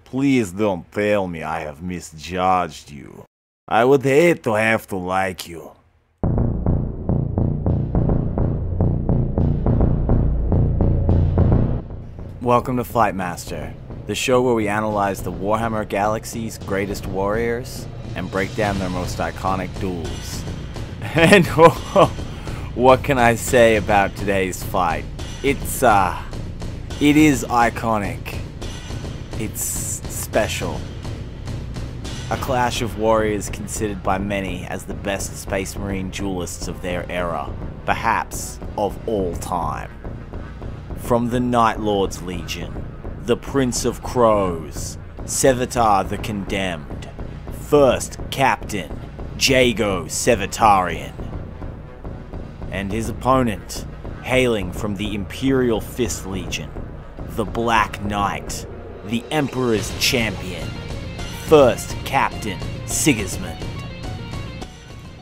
Please don't tell me I have misjudged you. I would hate to have to like you. Welcome to FightMaster, the show where we analyze the Warhammer Galaxy's greatest warriors and break down their most iconic duels. And what can I say about today's fight? It is iconic. It's special. A clash of warriors considered by many as the best Space Marine duelists of their era, perhaps of all time. From the Night Lord's Legion, the Prince of Crows, Sevetar the Condemned, First Captain Jago Sevetarian, and his opponent, hailing from the Imperial Fist Legion, the Black Knight, the Emperor's Champion, First Captain Sigismund.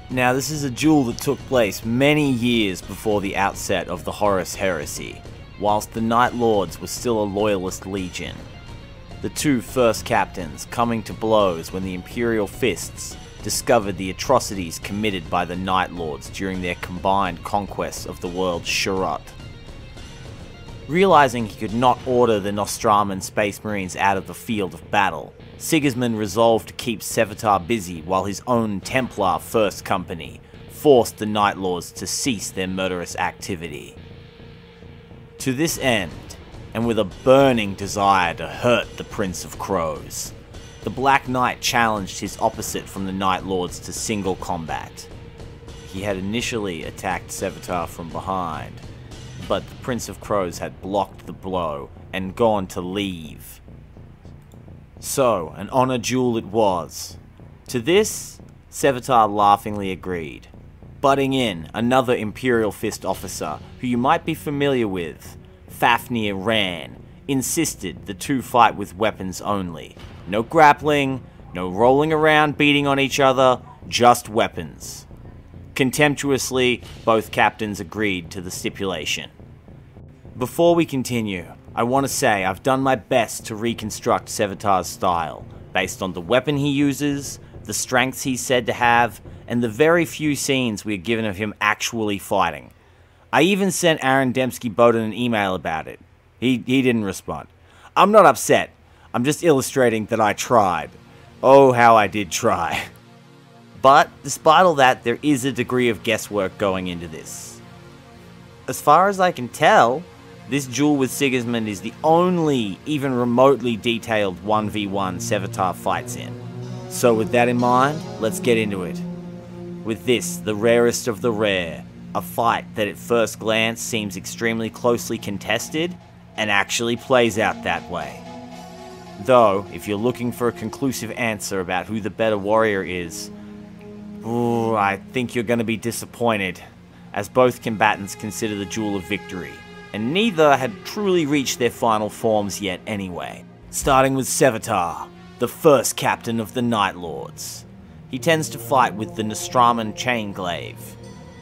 Now, this is a duel that took place many years before the outset of the Horus Heresy, whilst the Night Lords were still a loyalist legion. The two first captains coming to blows when the Imperial Fists discovered the atrocities committed by the Night Lords during their combined conquest of the world Sharot. Realizing he could not order the Nostraman Space Marines out of the field of battle, Sigismund resolved to keep Sevetar busy while his own Templar First Company forced the Night Lords to cease their murderous activity. To this end, and with a burning desire to hurt the Prince of Crows, the Black Knight challenged his opposite from the Night Lords to single combat. He had initially attacked Sevetar from behind, but the Prince of Crows had blocked the blow and gone to leave. So, an honor duel it was. To this, Sevetar laughingly agreed. Butting in, another Imperial Fist officer, who you might be familiar with, Fafnir Ran, insisted the two fight with weapons only. No grappling, no rolling around beating on each other, just weapons. Contemptuously, both captains agreed to the stipulation. Before we continue, I want to say I've done my best to reconstruct Sevetar's style, based on the weapon he uses, the strengths he's said to have, and the very few scenes we are given of him actually fighting. I even sent Aaron Dembski-Bowden an email about it. He didn't respond. I'm not upset. I'm just illustrating that I tried. Oh, how I did try. But, despite all that, there is a degree of guesswork going into this. As far as I can tell, this duel with Sigismund is the only, even remotely detailed 1v1 Sevetar fights in. So with that in mind, let's get into it. With this, the rarest of the rare, a fight that at first glance seems extremely closely contested, and actually plays out that way. Though, if you're looking for a conclusive answer about who the better warrior is, I think you're going to be disappointed, as both combatants consider the duel a victory, and neither had truly reached their final forms yet anyway. Starting with Sevetar, the first captain of the Night Lords. He tends to fight with the Nostraman chain glaive.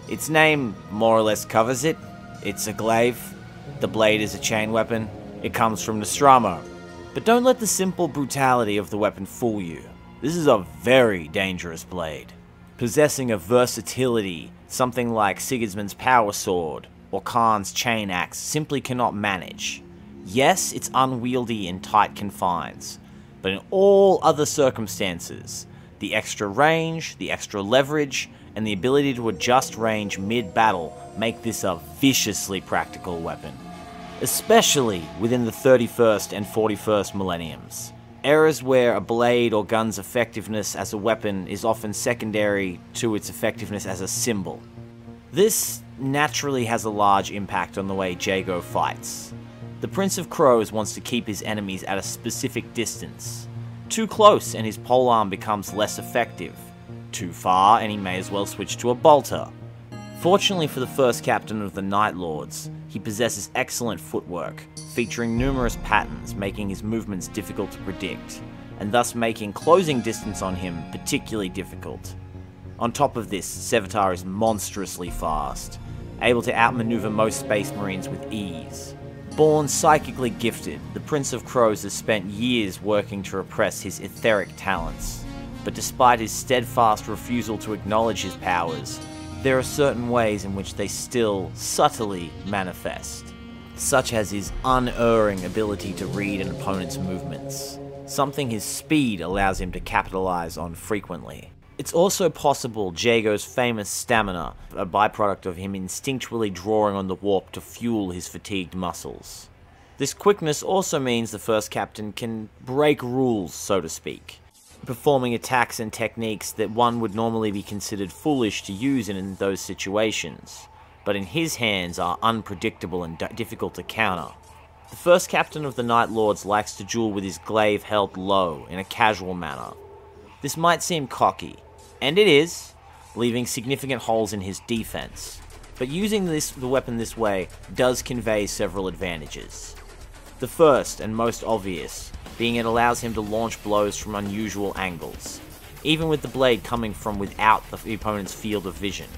Its name more or less covers it. It's a glaive. The blade is a chain weapon. It comes from Nostramo. But don't let the simple brutality of the weapon fool you. This is a very dangerous blade, possessing a versatility something like Sigismund's power sword or Khan's chain axe simply cannot manage. Yes, it's unwieldy in tight confines, but in all other circumstances, the extra range, the extra leverage, and the ability to adjust range mid-battle make this a viciously practical weapon. Especially within the 31st and 41st millenniums, eras where a blade or gun's effectiveness as a weapon is often secondary to its effectiveness as a symbol. This naturally has a large impact on the way Jago fights. The Prince of Crows wants to keep his enemies at a specific distance. Too close and his polearm becomes less effective. Too far and he may as well switch to a bolter. Fortunately for the first captain of the Night Lords, he possesses excellent footwork, featuring numerous patterns making his movements difficult to predict, and thus making closing distance on him particularly difficult. On top of this, Sevetar is monstrously fast, able to outmaneuver most Space Marines with ease. Born psychically gifted, the Prince of Crows has spent years working to repress his etheric talents. But despite his steadfast refusal to acknowledge his powers, there are certain ways in which they still subtly manifest, such as his unerring ability to read an opponent's movements, something his speed allows him to capitalize on frequently. It's also possible Jago's famous stamina, a byproduct of him instinctually drawing on the warp to fuel his fatigued muscles. This quickness also means the first captain can break rules, so to speak, performing attacks and techniques that one would normally be considered foolish to use in those situations, but in his hands are unpredictable and difficult to counter. The first captain of the Night Lords likes to duel with his glaive held low in a casual manner. This might seem cocky, and it is, leaving significant holes in his defense, but using the weapon this way does convey several advantages. The first, and most obvious, being it allows him to launch blows from unusual angles, even with the blade coming from without the opponent's field of vision.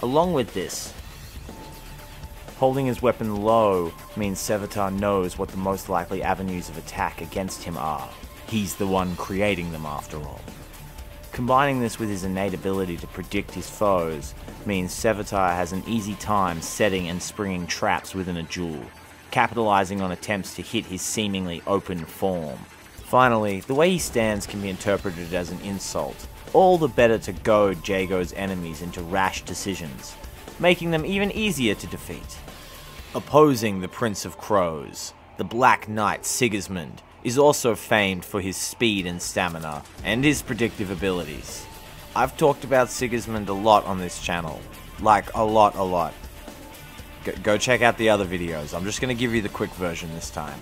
Along with this, holding his weapon low means Sevetar knows what the most likely avenues of attack against him are. He's the one creating them after all. Combining this with his innate ability to predict his foes means Sevetar has an easy time setting and springing traps within a duel, capitalizing on attempts to hit his seemingly open form. Finally, the way he stands can be interpreted as an insult, all the better to goad Jago's enemies into rash decisions, making them even easier to defeat. Opposing the Prince of Crows, the Black Knight Sigismund is also famed for his speed and stamina, and his predictive abilities. I've talked about Sigismund a lot on this channel. Like, a lot. Go check out the other videos. I'm just going to give you the quick version this time.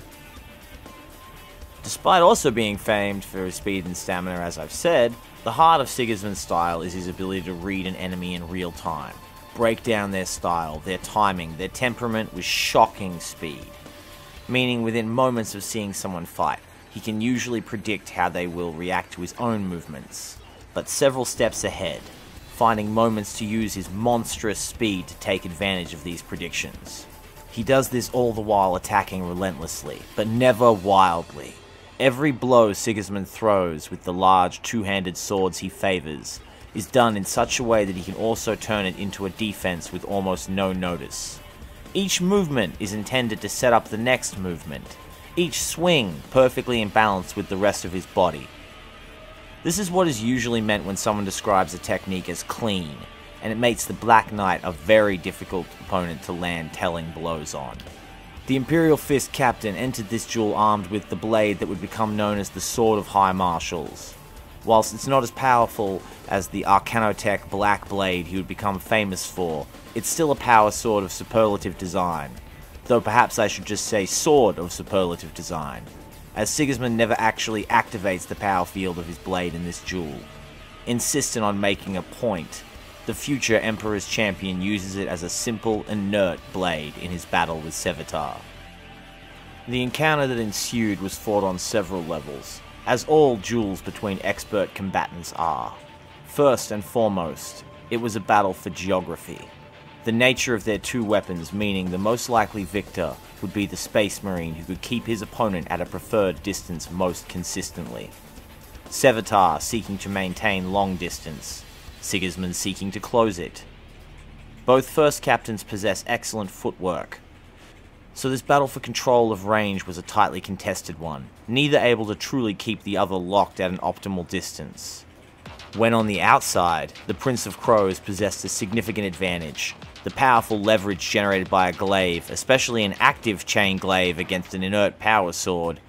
Despite also being famed for his speed and stamina, as I've said, the heart of Sigismund's style is his ability to read an enemy in real time, break down their style, their timing, their temperament with shocking speed. Meaning within moments of seeing someone fight, he can usually predict how they will react to his own movements, but several steps ahead, finding moments to use his monstrous speed to take advantage of these predictions. He does this all the while attacking relentlessly, but never wildly. Every blow Sigismund throws with the large two-handed swords he favors is done in such a way that he can also turn it into a defense with almost no notice. Each movement is intended to set up the next movement, each swing perfectly in balance with the rest of his body. This is what is usually meant when someone describes a technique as clean, and it makes the Black Knight a very difficult opponent to land telling blows on. The Imperial Fist captain entered this duel armed with the blade that would become known as the Sword of High Marshals. Whilst it's not as powerful as the Arcanotech Black Blade he would become famous for, it's still a power sword of superlative design, though perhaps I should just say sword of superlative design, as Sigismund never actually activates the power field of his blade in this duel. Insistent on making a point, the future Emperor's champion uses it as a simple, inert blade in his battle with Sevetar. The encounter that ensued was fought on several levels, as all duels between expert combatants are. First and foremost, it was a battle for geography. The nature of their two weapons meaning the most likely victor would be the Space Marine who could keep his opponent at a preferred distance most consistently. Sevetar seeking to maintain long distance, Sigismund seeking to close it. Both first captains possess excellent footwork, so this battle for control of range was a tightly contested one, neither able to truly keep the other locked at an optimal distance. When on the outside, the Prince of Crows possessed a significant advantage, the powerful leverage generated by a glaive, especially an active chain glaive against an inert power sword,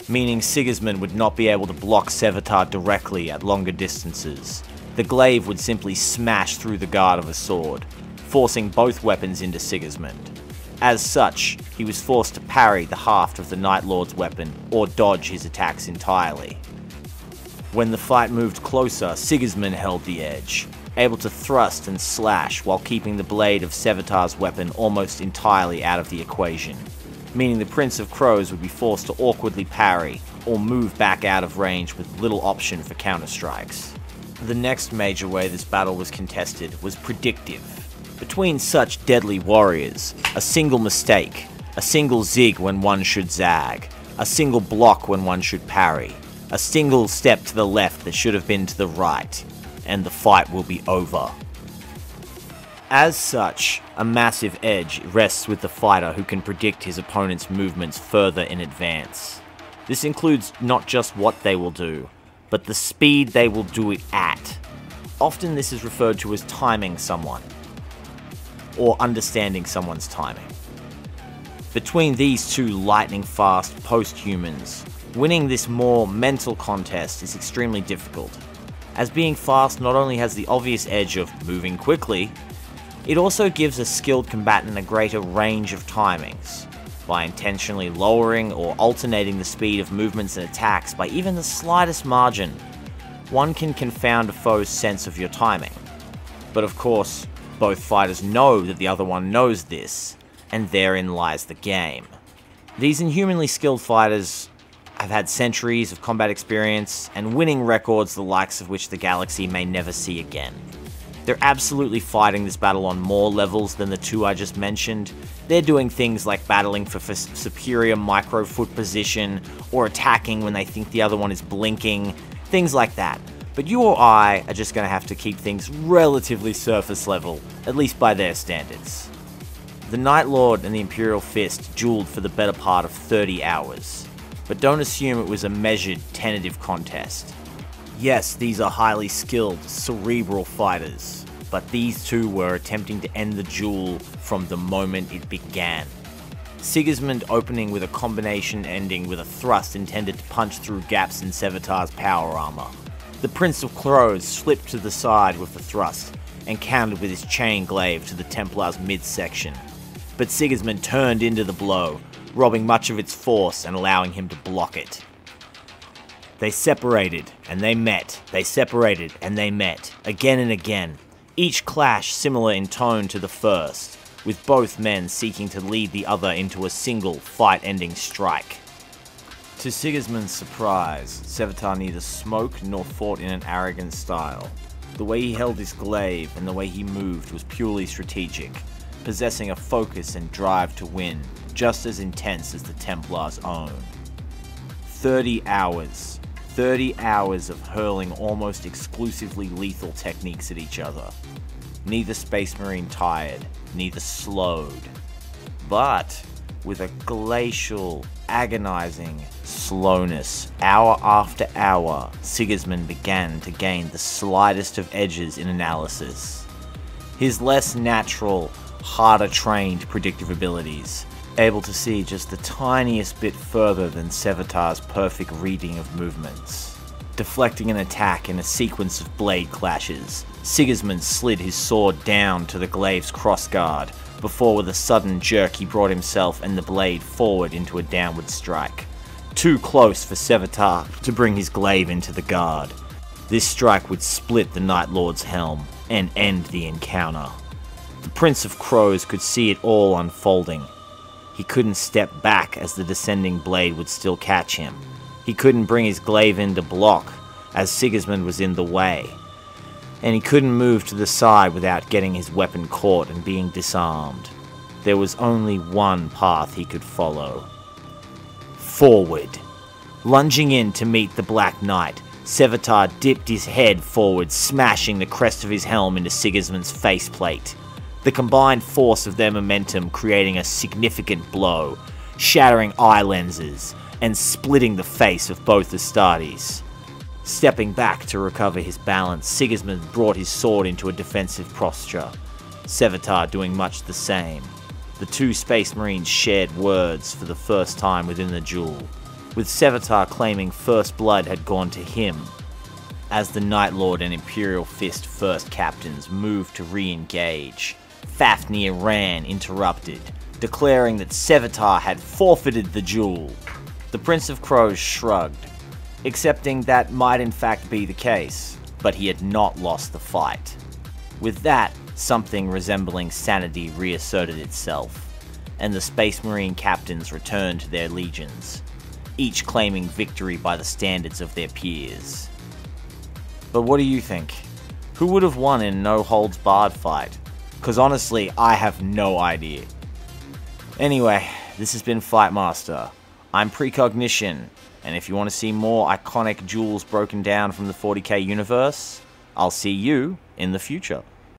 meaning Sigismund would not be able to block Sevetar directly at longer distances. The glaive would simply smash through the guard of a sword, forcing both weapons into Sigismund. As such, he was forced to parry the haft of the Night Lord's weapon or dodge his attacks entirely. When the fight moved closer, Sigismund held the edge, able to thrust and slash while keeping the blade of Sevetar's weapon almost entirely out of the equation, meaning the Prince of Crows would be forced to awkwardly parry or move back out of range with little option for counterstrikes. The next major way this battle was contested was predictive. Between such deadly warriors, a single mistake, a single zig when one should zag, a single block when one should parry, a single step to the left that should have been to the right, and the fight will be over. As such, a massive edge rests with the fighter who can predict his opponent's movements further in advance. This includes not just what they will do, but the speed they will do it at. Often this is referred to as timing someone, or understanding someone's timing. Between these two lightning-fast post-humans, winning this more mental contest is extremely difficult, as being fast not only has the obvious edge of moving quickly, it also gives a skilled combatant a greater range of timings. By intentionally lowering or alternating the speed of movements and attacks by even the slightest margin, one can confound a foe's sense of your timing. But of course, both fighters know that the other one knows this, and therein lies the game. These inhumanly skilled fighters have had centuries of combat experience and winning records the likes of which the galaxy may never see again. They're absolutely fighting this battle on more levels than the two I just mentioned. They're doing things like battling for superior micro-foot position, or attacking when they think the other one is blinking, things like that. But you or I are just going to have to keep things relatively surface level, at least by their standards. The Night Lord and the Imperial Fist dueled for the better part of 30 hours, but don't assume it was a measured, tentative contest. Yes, these are highly skilled, cerebral fighters, but these two were attempting to end the duel from the moment it began. Sigismund opening with a combination ending with a thrust intended to punch through gaps in Sevetar's power armor. The Prince of Crows slipped to the side with the thrust, and countered with his chain glaive to the Templar's midsection. But Sigismund turned into the blow, robbing much of its force and allowing him to block it. They separated, and they met. They separated, and they met. Again and again. Each clash similar in tone to the first, with both men seeking to lead the other into a single, fight-ending strike. To Sigismund's surprise, Sevetar neither smoked nor fought in an arrogant style. The way he held his glaive and the way he moved was purely strategic, possessing a focus and drive to win, just as intense as the Templar's own. 30 hours. 30 hours of hurling almost exclusively lethal techniques at each other. Neither Space Marine tired, neither slowed. But with a glacial, agonizing slowness, hour after hour, Sigismund began to gain the slightest of edges in analysis. His less natural, harder trained predictive abilities, able to see just the tiniest bit further than Sevatar's perfect reading of movements. Deflecting an attack in a sequence of blade clashes, Sigismund slid his sword down to the glaive's crossguard, before with a sudden jerk he brought himself and the blade forward into a downward strike. Too close for Sevetar to bring his glaive into the guard. This strike would split the Night Lord's helm and end the encounter. The Prince of Crows could see it all unfolding. He couldn't step back as the descending blade would still catch him. He couldn't bring his glaive in to block, as Sigismund was in the way. And he couldn't move to the side without getting his weapon caught and being disarmed. There was only one path he could follow. Forward. Lunging in to meet the Black Knight, Sevetar dipped his head forward, smashing the crest of his helm into Sigismund's faceplate. The combined force of their momentum creating a significant blow, shattering eye lenses, and splitting the face of both Astartes. Stepping back to recover his balance, Sigismund brought his sword into a defensive posture, Sevetar doing much the same. The two Space Marines shared words for the first time within the duel, with Sevetar claiming first blood had gone to him. As the Night Lord and Imperial Fist first captains moved to re-engage, Fafnir Ran interrupted, declaring that Sevetar had forfeited the duel. The Prince of Crows shrugged, accepting that might in fact be the case, but he had not lost the fight. With that, something resembling sanity reasserted itself, and the Space Marine captains returned to their legions, each claiming victory by the standards of their peers. But what do you think? Who would have won in a no-holds-barred fight? Because honestly, I have no idea. Anyway, This has been FightMaster. I'm Precognition, and if you want to see more iconic duels broken down from the 40k universe, I'll see you in the future.